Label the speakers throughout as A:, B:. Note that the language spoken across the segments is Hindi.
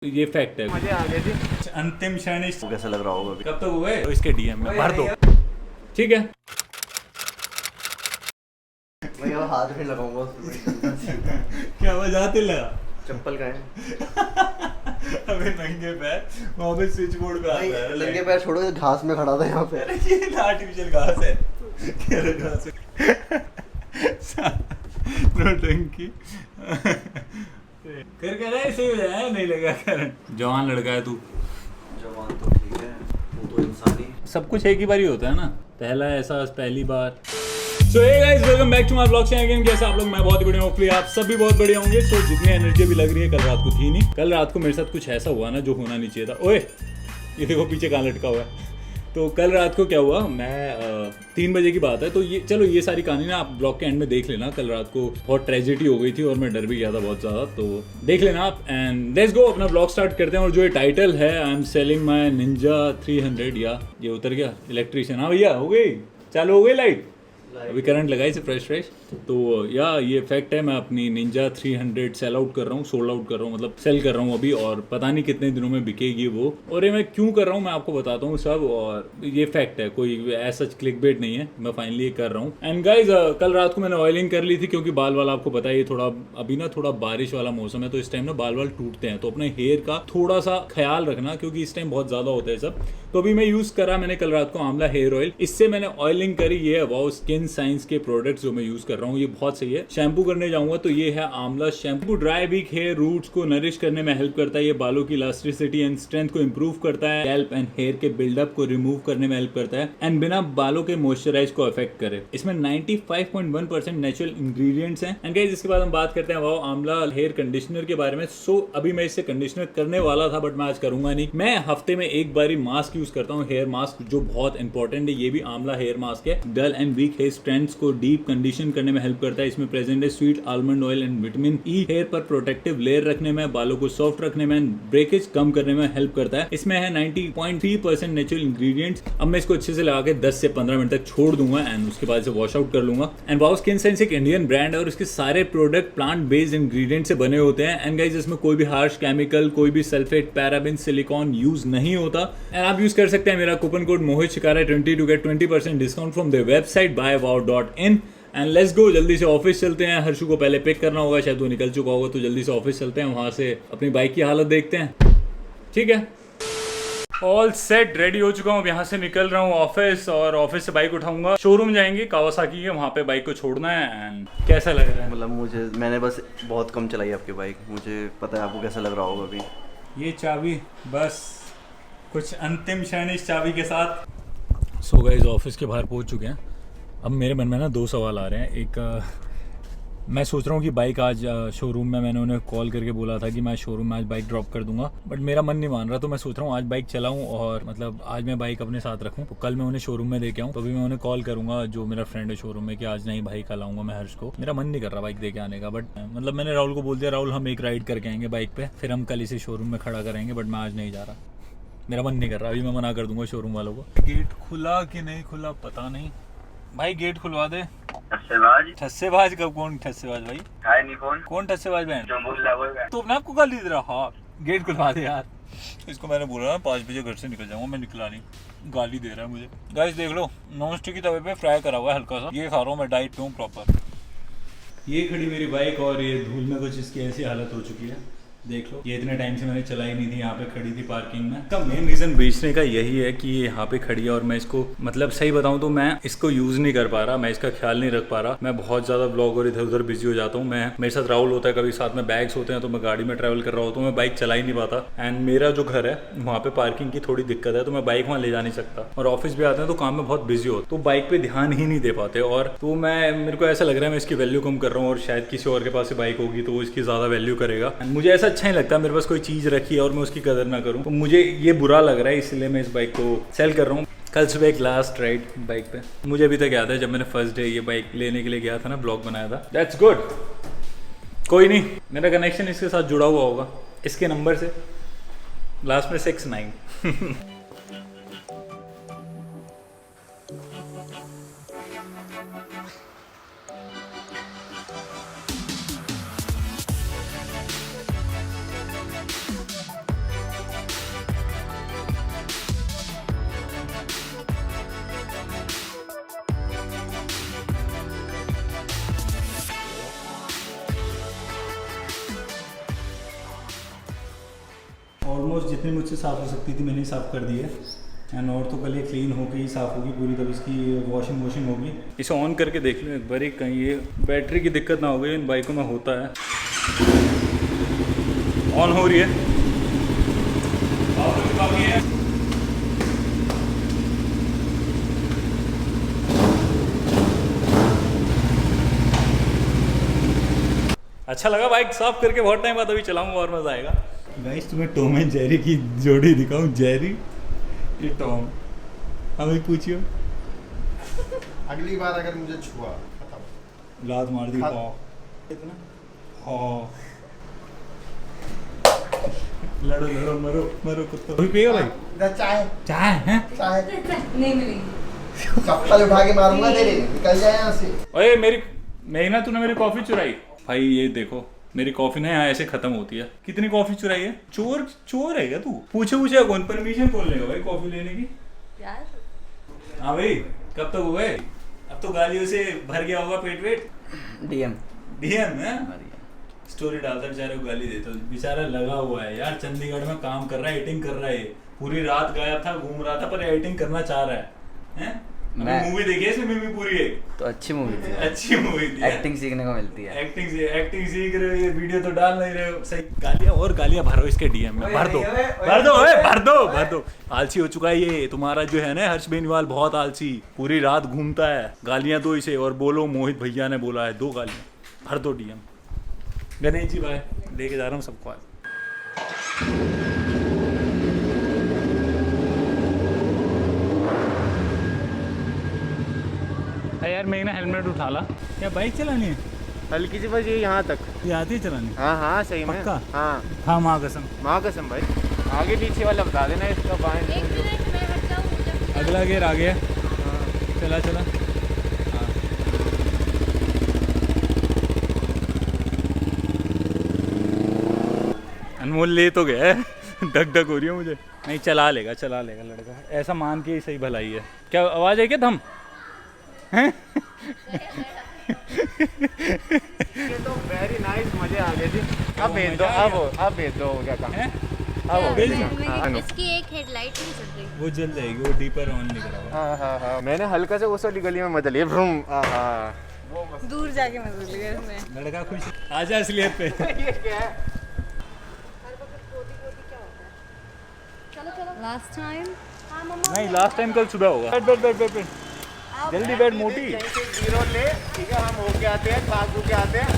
A: ये फैक्ट है।
B: मजे आ गए थे।
A: अंतिम क्षण
C: कैसा लग रहा होगा अभी?
A: कब तक हुए तो इसके डीएम में भर दो, ठीक है।
C: मैं यहाँ हाथ भी लगाऊंगा
A: क्या बजाते लगा?
C: चप्पल का है।
A: अबे नंगे पैर वहाँ पे स्विच बोर्ड पे आता है।
C: नंगे पैर छोड़ो, घास में खड़ा था यहाँ पे।
A: ये आर्टिफिशियल घास है। क्या घास है? नौटंकी कर कर रहा है, सही हो जाए, नहीं लगा कर। जवान लड़का है तू।
C: जवान तो ठीक है, वो तो इंसान ही।
A: सब कुछ एक ही बार ही होता है ना, पहला एहसास पहली बार। So hey guys, welcome back to my blog channel again. कैसे आप लोग? मैं बहुत बढ़िया हूँ, होपफुली आप सब भी बहुत बढ़िया होंगे। सो जितनी एनर्जी भी लग रही है, कल रात को थी नहीं। कल रात को मेरे साथ कुछ ऐसा हुआ ना जो होना नहीं चाहिए था। ओए ये देखो पीछे कहाँ लटका हुआ है। तो कल रात को क्या हुआ, मैं 3 बजे की बात है। तो ये चलो ये सारी कहानी ना आप ब्लॉग के एंड में देख लेना। कल रात को बहुत ट्रेजेडी हो गई थी और मैं डर भी गया था बहुत ज़्यादा, तो देख लेना आप। एंड लेट्स गो, अपना ब्लॉग स्टार्ट करते हैं। और जो ये टाइटल है, I am selling my Ninja 300, या ये उतर गया इलेक्ट्रिशियन। हाँ भैया, हो गई, चालू हो गई लाइट, अभी करंट लगाई से फ्रेश। तो या ये फैक्ट है, मैं अपनी निंजा 300 सेल आउट कर रहा हूँ, सोल्ड आउट कर रहा हूँ, मतलब सेल कर रहा हूँ अभी। और पता नहीं कितने दिनों में बिकेगी वो। और ये मैं क्यों कर रहा हूँ मैं आपको बताता हूँ सब। और ये फैक्ट है, कोई ऐसा क्लिक बेट नहीं है, मैं फाइनली ये कर रहा हूँ। एंड गाइज कल रात को मैंने ऑयलिंग कर ली थी, क्योंकि बाल वाल आपको पता है ये थोड़ा अभी ना थोड़ा बारिश वाला मौसम है, तो इस टाइम ना बाल वाल टूटते हैं। तो अपने हेयर का थोड़ा सा ख्याल रखना, क्योंकि इस टाइम बहुत ज़्यादा होता है सब। तो अभी मैं यूज़ करा मैंने कल रात को आंवला हेयर ऑयल, इससे मैंने ऑयलिंग करी। ये अबाउट स्किन साइंस के प्रोडक्ट्स जो मैं यूज़ कर रहा हूँ, ये बहुत सही है। शैम्पू करने जाऊंगा तो ये है amla shampoo. Dry weak hair roots को नरिश करने में हेल्प करता है। ये बालों की इलास्टिसिटी एंड स्ट्रेंथ को इंप्रूव करता है। स्कैल्प एंड हेयर के बिल्डअप को रिमूव करने में हेल्प करता है, एंड बिना बालों के मॉइस्चराइज को अफेक्ट करे। इसमें 95.1% नेचुरल इंग्रेडिएंट्स हैं। एंड गाइस, इसके बाद हम बात करते हैं वो आंवला हेयर कंडीशनर के बारे में। सो अभी मैं इससे कंडीशनर करने वाला था, बट मैं आज करूंगा नहीं। मैं हफ्ते में एक बार ही मास्क यूज करता हूँ, हेयर मास्क, जो बहुत इंपॉर्टेंट है। ये भी आंवला हेयर मास्क है। Dull and weak hair strengths को डीप कंडीशन करने में हेल्प करता है। इसमें प्रेजेंट है sweet almond oil and vitamin E. Hair पर प्रोटेक्टिव लेयर रखने में, बालों को सॉफ्ट रखने में, ब्रेकेज कम करने में हेल्प करता है। इसमें है 90.3% नेचुरल इंग्रेडिएंट्स। अब मैं इसको अच्छे से लगा के 10 से 15 मिनट तक छोड़ दूंगा, एंड उसके बाद से वॉश आउट कर लूंगा। एंड वाओ स्किन साइंस एक इंडियन ब्रांड है और इसके सारे प्रोडक्ट प्लांट बेस्ड इंग्रेडिएंट से बने होते हैं। एंड गाइस, इसमें कोई भी हार्श केमिकल, कोई भी सल्फेट, पैराबिन, सिलिकॉन यूज नहीं होता। एंड आप यूज कर सकते हैं मेरा coupon code Mohit Shikara 20 to get 20% discount from the website buywow.in। And let's go, जल्दी से ऑफिस चलते हैं। हर्षु को पहले पिक करना होगा, शायद वो निकल चुका होगा, तो जल्दी से ऑफिस चलते हैं, वहां से अपनी बाइक की हालत देखते हैं। ठीक है, ऑल सेट, रेडी हो चुका हूँ। यहाँ से निकल रहा हूँ ऑफिस, और ऑफिस से बाइक उठाऊंगा, शोरूम जाएंगे कावासाकी के, वहाँ पे बाइक को छोड़ना है। एंड कैसा लग रहा है?
C: मतलब मैंने बस बहुत कम चलाई आपकी बाइक, मुझे पता है आपको कैसा लग रहा होगा अभी।
A: ये चाबी बस कुछ अंतिम क्षण इस चाबी के साथ। सो गाइस, ऑफिस के बाहर पहुंच चुके हैं। अब मेरे मन में ना 2 सवाल आ रहे हैं। एक, मैं सोच रहा हूँ कि बाइक आज शोरूम में, मैंने उन्हें कॉल करके बोला था कि मैं शोरूम में आज बाइक ड्रॉप कर दूंगा, बट मेरा मन नहीं मान रहा। तो मैं सोच रहा हूँ आज बाइक चलाऊँ, और मतलब आज मैं बाइक अपने साथ रखूँ। तो कल मैं उन्हें शोरूम में देके आऊँ, तो अभी मैं उन्हें कॉल करूँगा, जो मेरा फ्रेंड है शोरूम में, कि आज नहीं भाई कल आऊँगा मैं हर्ष को। मेरा मन नहीं कर रहा बाइक देके आने का, बट मतलब मैंने राहुल को बोल दिया, राहुल हम एक राइड करके आएंगे बाइक पे, फिर हम कल इसे शोरूम में खड़ा करेंगे। बट मैं आज नहीं जा रहा, मेरा मन नहीं कर रहा। अभी मैं मना कर दूंगा शोरूम वालों को। गेट खुला कि नहीं खुला पता नहीं। भाई गेट खुलवा दे। ठस्सेबाज कब? कौन ठस्सेबाज भाई?
B: है नहीं कौन
A: ठस्सेबाज बहन?
B: जो बोल रहा है
A: तो अपने आप को गाली दे रहा। हाँ, गेट खुलवा दे यार। इसको मैंने बोला ना 5 बजे घर से निकल जाऊंगा, मैं निकला नहीं, गाली दे रहा है मुझे। गाइस देख लो, नॉन स्टिक की तवे पे फ्राई करा हुआ है हल्का सा, ये खा रहा हूँ मैं, डाइट पे हूँ प्रॉपर। ये खड़ी मेरी बाइक, और ये धूल में कुछ इसकी ऐसी हालत हो चुकी है, देख लो। ये इतने टाइम से मैंने चलाई नहीं थी, यहाँ पे खड़ी थी पार्किंग में। इसका मेन रीजन बेचने का यही है कि ये यहाँ पे खड़ी है, और मैं इसको मतलब सही बताऊँ तो मैं इसको यूज नहीं कर पा रहा, मैं इसका ख्याल नहीं रख पा रहा। मैं बहुत ज्यादा ब्लॉग और इधर उधर बिजी हो जाता हूँ। मैं मेरे साथ राहुल होता है, कभी साथ में बैग्स होते हैं, तो मैं गाड़ी में ट्रैवल कर रहा होता हूँ, मैं बाइक चला ही नहीं पाता। एंड मेरा जो घर है वहाँ पे पार्किंग की थोड़ी दिक्कत है, तो मैं बाइक वहाँ ले जा नहीं सकता। और ऑफिस भी आते हैं तो काम में बहुत बिजी हो, तो बाइक पे ध्यान ही नहीं दे पाते। और तो मेरे को ऐसा लग रहा है मैं इसकी वैल्यू कम कर रहा हूँ, और शायद किसी और के पास बाइक होगी तो वो इसकी ज्यादा वैल्यू करेगा। मुझे ऐसा अच्छा नहीं लगता मेरे पास कोई चीज रखी है और मैं उसकी कदर ना करूं, तो मुझे ये बुरा लग रहा है, इसलिए मैं इस बाइक को सेल कर रहा हूं। कल सुबह एक लास्ट राइड बाइक पे, मुझे अभी तक याद है जब मैंने फर्स्ट डे ये बाइक लेने के लिए गया था ना, ब्लॉग बनाया था। दैट्स गुड, कोई नहीं, मेरा कनेक्शन इसके साथ जुड़ा हुआ होगा, इसके नंबर से लास्ट में 69। ऑलमोस्ट जितनी मुझसे साफ़ हो सकती थी मैंने साफ़ कर दी है। एंड और तो कल ये क्लीन होके ही साफ़ होगी पूरी, तब इसकी वॉशिंग होगी। इसे ऑन करके देख लो एक बार, कहीं ये बैटरी की दिक्कत ना हो गई। इन बाइकों में होता है। ऑन हो रही है, बाकी है। अच्छा लगा बाइक साफ करके, बहुत टाइम बाद अभी चलाऊंगा और मज़ा आएगा। गाइस तुम्हें टॉम एंड जेरी की जोड़ी दिखाऊं, जेरी ये टॉम। हमें पूछियो,
D: अगली बार अगर मुझे छुआ
A: लात मार दी।
D: हाँ।
A: इतना हाँ, लड़ो मरो कुत्ता। अभी पिएगा भाई?
D: इधर चाय
A: चाय है?
D: चाय
E: नहीं मिलेगी।
D: चप्पल उठा के मारूंगा तेरे, निकल जाए यहाँ से।
A: ओए मेरी ना तूने मेरी कॉफी चुराई। भाई ये देखो मेरी कॉफी ना यहाँ ऐसे खत्म होती है। कितनी कॉफी चुराई है? चोर है क्या तू? पूछे कौन, परमिशन कौन लेगा भाई कॉफी लेने की?
E: यार
A: हाँ भाई कब तक हुए? अब तो गालियों से भर गया होगा पेट वेट। डीएम है, स्टोरी डालता बेचारे को गाली देता। बेचारा लगा हुआ है यार, चंडीगढ़ में काम कर रहा है, एडिटिंग कर रहा है। पूरी रात गायब था, घूम रहा था, पर एडिटिंग करना चाह रहा है। मूवी देखी है इसमें भी पूरी है?
C: तो अच्छी मूवी थी,
A: अच्छी मूवी थी।
C: एक्टिंग सीखने को मिलती है।
A: एक्टिंग सीख रहे हो, ये वीडियो तो डाल नहीं रहे हो। सही गालियां भरो इसके डीएम में, भर दो। आलसी हो चुका है ये तुम्हारा जो है ना हर्ष बेनीवाल, बहुत आलसी। पूरी रात घूमता है। गालियां दो इसे और बोलो मोहित भैया ने बोला है, 2 गालियां भर दो डीएम। गणेश जी भाई लेके जा रहा हूँ सबको आज। यार मैं ना हेलमेट उठा ला। क्या बाइक चलानी है?
F: हल्की सी बस ये यहाँ तक।
A: ये आती है चलानी?
F: हाँ सही में।
A: पक्का?
F: हाँ
A: माँ कसम।
F: माँ कसम भाई। आगे पीछे वाला बता देना इसका बाएं।
E: एक मिनट मैं हट जाऊँ।
A: अगला गेयर आ गया। चला हाँ। अनमोल ले तो गया है। धक हो रही है मुझे। नहीं चला लेगा लड़का, ऐसा मान के ही सही भलाई है। क्या आवाज़ है क्या थम?
F: ये तो वेरी नाइस, मजे आ गए जी। अब भेज दो, अब भेज दो। क्या कहा? अब हो गया।
E: इसकी एक हेडलाइट नहीं चल रही।
A: वो जल जाएगी, वो डीपर ऑन नहीं करा हुआ।
F: हाँ मैंने हल्का से उस वाली गली में मजा लिया। भ्रूम।
E: दूर जाके मजा लिया इसमें।
A: लड़का खुश। आजा स्लेब पे।
F: ये क्या है?
E: लास्ट टाइम हाँ मम्मा
A: नहीं लास्ट टाइम कल सुबह होगा। बैठ जल्दी बैठ मोटी।
F: जीरो ले, ठीक है हम होके आते हैं, खाक होके आते हैं।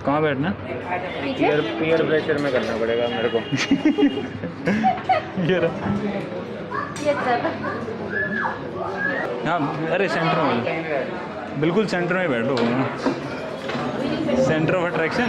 A: कहाँ बैठना?
F: पीयर प्रेशर में करना पड़ेगा मेरे को।
A: ये हाँ, अरे सेंटर में, बिल्कुल सेंटर में बैठो। Centre of attraction.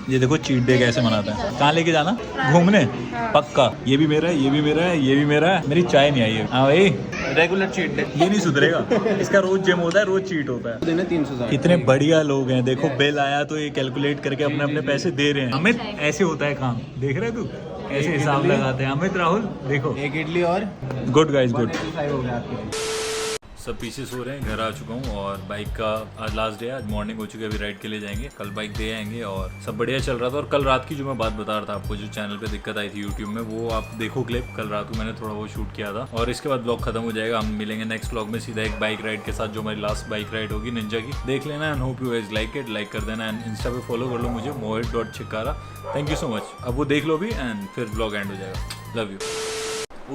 A: ये देखो चीट डे कैसे मनाता है। कहाँ लेके जाना? घूमने? पक्का। ये भी मेरा है, ये भी मेरा है, ये भी मेरा है। मेरी चाय नहीं आई है। हाँ भाई रेगुलर चीट डे। ये नहीं सुधरेगा। इसका रोज जिम होता है, रोज चीट होता है।
F: 300।
A: कितने बढ़िया लोग हैं। देखो बिल आया तो ये कैलकुलेट करके अपने अपने पैसे दे रहे हैं। अमित ऐसे होता है काम, देख रहे तू ऐसे हिसाब लगाते हैं। अमित राहुल देखो।
F: एक इडली और
A: गुड गाइस गुड।
F: 5 हो गया आपके।
A: सब पीछे सो रहे हैं, घर आ चुका हूँ और बाइक का आज लास्ट डे है। आज मॉर्निंग हो चुकी है, अभी राइड के लिए जाएंगे, कल बाइक दे आएंगे और सब बढ़िया चल रहा था। और कल रात की जो मैं बात बता रहा था आपको, जो चैनल पे दिक्कत आई थी यूट्यूब में, वो आप देखो क्लिप। कल रात को मैंने थोड़ा वो शूट किया था और इसके बाद ब्लॉग खत्म हो जाएगा। हम मिलेंगे नेक्स्ट ब्लॉग में सीधा एक बाइक राइड के साथ, जो हमारी लास्ट बाइक राइड होगी निंजा की। देख लेना and hope you guys like it. Like कर देना एंड इंस्टा पे फॉलो कर लो मुझे, mohit.chikara। Thank you so much. अब वो देख लो भी एंड फिर ब्लॉग एंड हो जाएगा। Love you.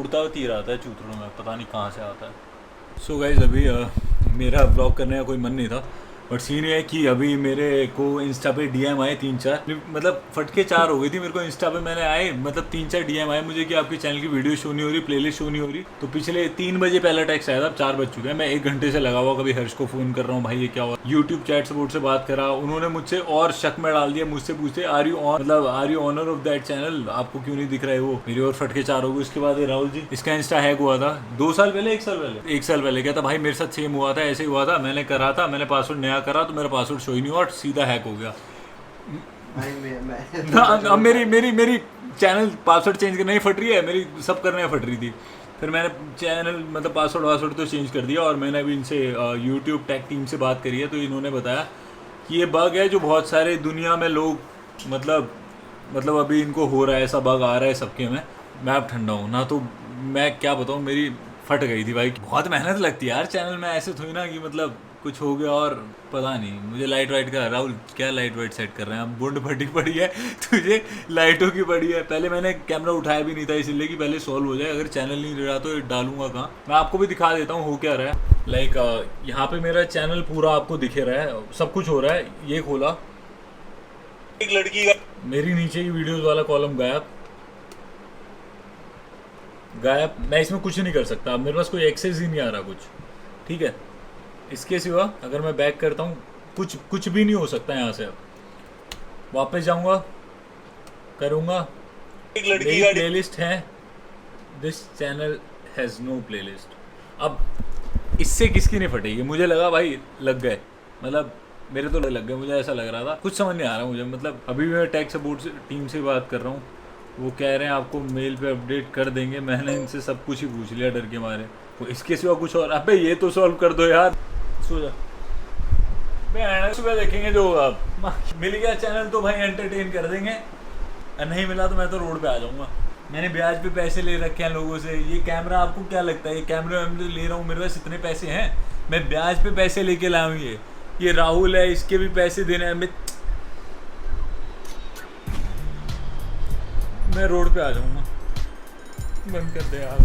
A: उड़ता हुआ तीर आता है चूतरों में, पता नहीं कहाँ से आता है। सो गाइज अभी मेरा ब्लॉग करने का कोई मन नहीं था, बट सीन ये है कि अभी मेरे को इंस्टा पे डीएम आए 3-4, मतलब फटके 4 हो गई थी मेरे को इंस्टा पे। मैंने आए मतलब 3-4 डीएम आए मुझे कि आपके चैनल की वीडियो शो नहीं हो रही, प्लेलिस्ट शो नहीं हो रही। तो पिछले 3 बजे पहला टैक्स आया था, अब 4 बज चुके हैं। मैं 1 घंटे से लगा हुआ, कभी हर्ष को फ़ोन कर रहा हूँ, भाई ये क्या हुआ। यूट्यूब चैट सपोर्ट से बात करा, उन्होंने मुझसे और शक में डाल दिया। मुझसे पूछते are you owner of that channel, आपको क्यों नहीं दिख रहा है वो। मेरी और फटके 4 हो गए। उसके बाद राहुल जी, इसका इंस्टा हैक हुआ था 2 साल पहले, 1 साल पहले कहता भाई मेरे साथ सेम हुआ था, ऐसे ही हुआ था, मैंने करा था, मैंने पासवर्ड नया करा तो मेरा पासवर्ड शो ही नहीं हुआ, सीधा हैक हो गया। अब मेरी चैनल पासवर्ड चेंज करने ही फट रही है, मेरी सब करने फट रही थी। फिर मैंने चैनल मतलब पासवर्ड तो चेंज कर दिया और मैंने अभी इनसे यूट्यूब टेक टीम से बात करी है, तो इन्होंने बताया कि ये बग है जो बहुत सारे दुनिया में लोग मतलब अभी इनको हो रहा है, ऐसा बग आ रहा है सबके में। मैं अब ठंडा हूँ ना, तो मैं क्या बताऊँ, मेरी फट गई थी भाई। बहुत मेहनत लगती है यार चैनल में, ऐसे थोड़ी ना कि मतलब कुछ हो गया और पता नहीं। मुझे लाइट वाइट का, राहुल क्या लाइट वाइट सेट कर रहे हैं, अब बुंड फटी पड़ी है, तुझे लाइटों की पड़ी है। पहले मैंने कैमरा उठाया भी नहीं था इसलिए कि पहले सॉल्व हो जाए, अगर चैनल नहीं रहा तो डालूंगा कहाँ। मैं आपको भी दिखा देता हूँ हो क्या रहा है। लाइक यहाँ पे मेरा चैनल पूरा आपको दिखे रहा है, सब कुछ हो रहा है। ये खोला, एक लड़की का मेरी नीचे की वीडियोस वाला कॉलम गायब। मैं इसमें कुछ नहीं कर सकता, अब मेरे पास कोई एक्सेस ही नहीं आ रहा कुछ, ठीक है। इसके सिवा अगर मैं बैक करता हूँ कुछ भी नहीं हो सकता यहाँ से। अब वापस जाऊँगा, करूँगा, एक लड़की का प्लेलिस्ट है, this channel has no playlist. अब इससे किसकी नहीं फटेगी, मुझे लगा भाई लग गए, मतलब मेरे तो लग गए, मुझे ऐसा लग रहा था। कुछ समझ नहीं आ रहा मुझे, मतलब अभी मैं टेक सपोर्ट टीम से बात कर रहा हूँ, वो कह रहे हैं आपको मेल पे अपडेट कर देंगे। मैंने इनसे सब कुछ ही पूछ लिया डर के मारे, तो इसके सिवा कुछ और। अबे ये तो सॉल्व कर दो यार। सो जा, सुबह देखेंगे जो होगा। मिल गया चैनल तो भाई एंटरटेन कर देंगे, और नहीं मिला तो मैं तो रोड पे आ जाऊँगा। मैंने ब्याज पे पैसे ले रखे हैं लोगों से। ये कैमरा आपको क्या लगता है, ये कैमरा मैं ले रहा हूँ, मेरे पास इतने पैसे हैं, मैं ब्याज पे पैसे लेके लाऊँ। ये राहुल है, इसके भी पैसे देने हैं। मैं रोड पे आ जाऊँगा, बंद कर दे यार।